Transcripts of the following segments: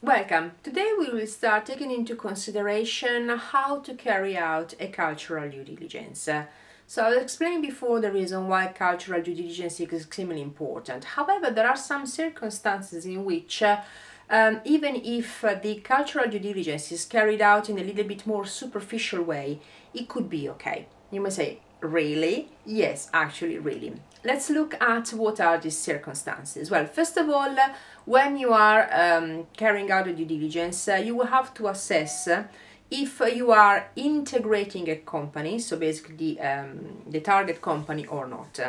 Welcome. Today we will start taking into consideration how to carry out a cultural due diligence. So I explained before the reason why cultural due diligence is extremely important. However, there are some circumstances in which even if the cultural due diligence is carried out in a little bit more superficial way, it could be okay. You may say, really? Yes, actually, really. Let's look at what are these circumstances. Well, first of all, when you are carrying out a due diligence, you will have to assess if you are integrating a company, so basically the target company or not.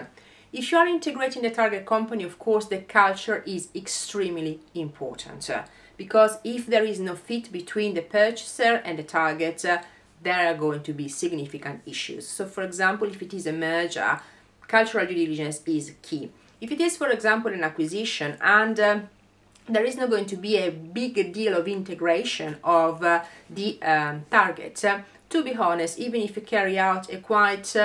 If you are integrating the target company, of course, the culture is extremely important because if there is no fit between the purchaser and the target, there are going to be significant issues. So, for example, if it is a merger, cultural due diligence is key. If it is, for example, an acquisition and there is not going to be a big deal of integration of the target. To be honest, even if you carry out a quite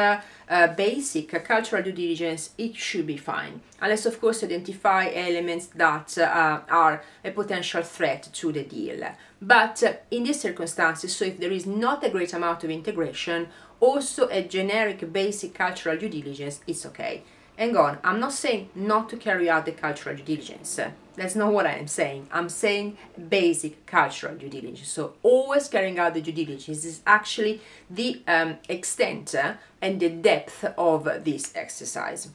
basic cultural due diligence, it should be fine. Unless, of course, identify elements that are a potential threat to the deal. But in these circumstances, so if there is not a great amount of integration, also a generic basic cultural due diligence is okay. Hang on, I'm not saying not to carry out the cultural due diligence. That's not what I am saying. I'm saying basic cultural due diligence. So always carrying out the due diligence is actually the extent and the depth of this exercise.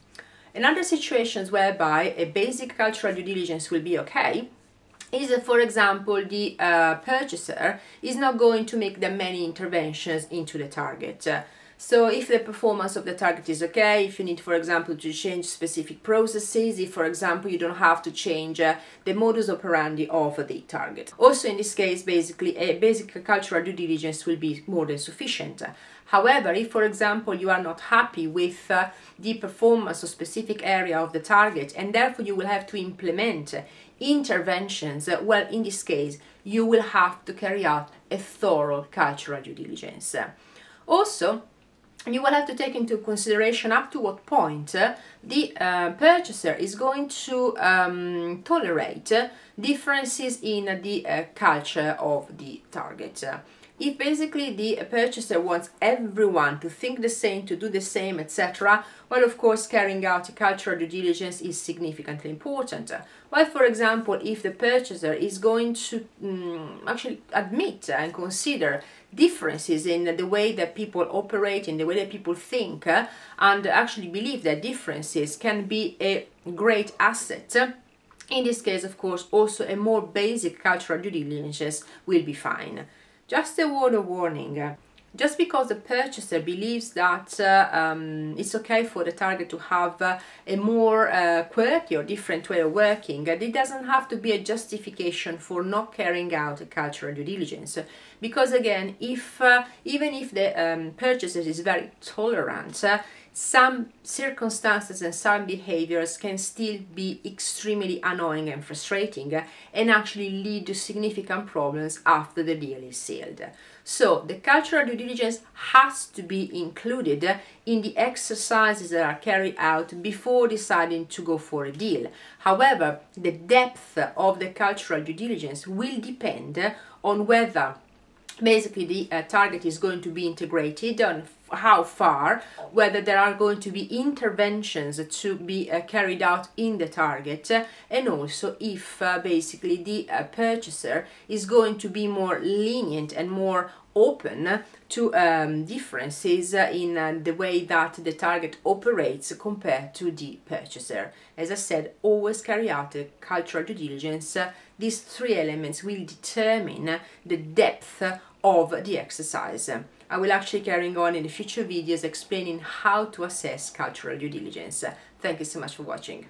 Another situations whereby a basic cultural due diligence will be okay is, for example, the purchaser is not going to make that many interventions into the target. So if the performance of the target is okay, if you need, for example, to change specific processes, if, for example, you don't have to change the modus operandi of the target. Also, in this case, basically, a basic cultural due diligence will be more than sufficient. However, if, for example, you are not happy with the performance of specific area of the target and therefore you will have to implement interventions, well, in this case, you will have to carry out a thorough cultural due diligence. Also, you will have to take into consideration up to what point the purchaser is going to tolerate differences in the culture of the target. If basically the purchaser wants everyone to think the same, to do the same, etc., well, of course, carrying out a cultural due diligence is significantly important. While, for example, if the purchaser is going to actually admit and consider differences in the way that people operate, in the way that people think, and actually believe that differences can be a great asset, in this case, of course, also a more basic cultural due diligence will be fine. Just a word of warning. Just because the purchaser believes that it's okay for the target to have a more quirky or different way of working, it doesn't have to be a justification for not carrying out a cultural due diligence. Because again, if even if the purchaser is very tolerant, some circumstances and some behaviors can still be extremely annoying and frustrating and actually lead to significant problems after the deal is sealed. So the cultural due diligence has to be included in the exercises that are carried out before deciding to go for a deal. However, the depth of the cultural due diligence will depend on whether basically the target is going to be integrated, on how far, whether there are going to be interventions to be carried out in the target, and also if basically the purchaser is going to be more lenient and more open to differences in the way that the target operates compared to the purchaser. As I said, always carry out a cultural due diligence. These three elements will determine the depth of the exercise. I will actually carry on in the future videos explaining how to assess cultural due diligence. Thank you so much for watching.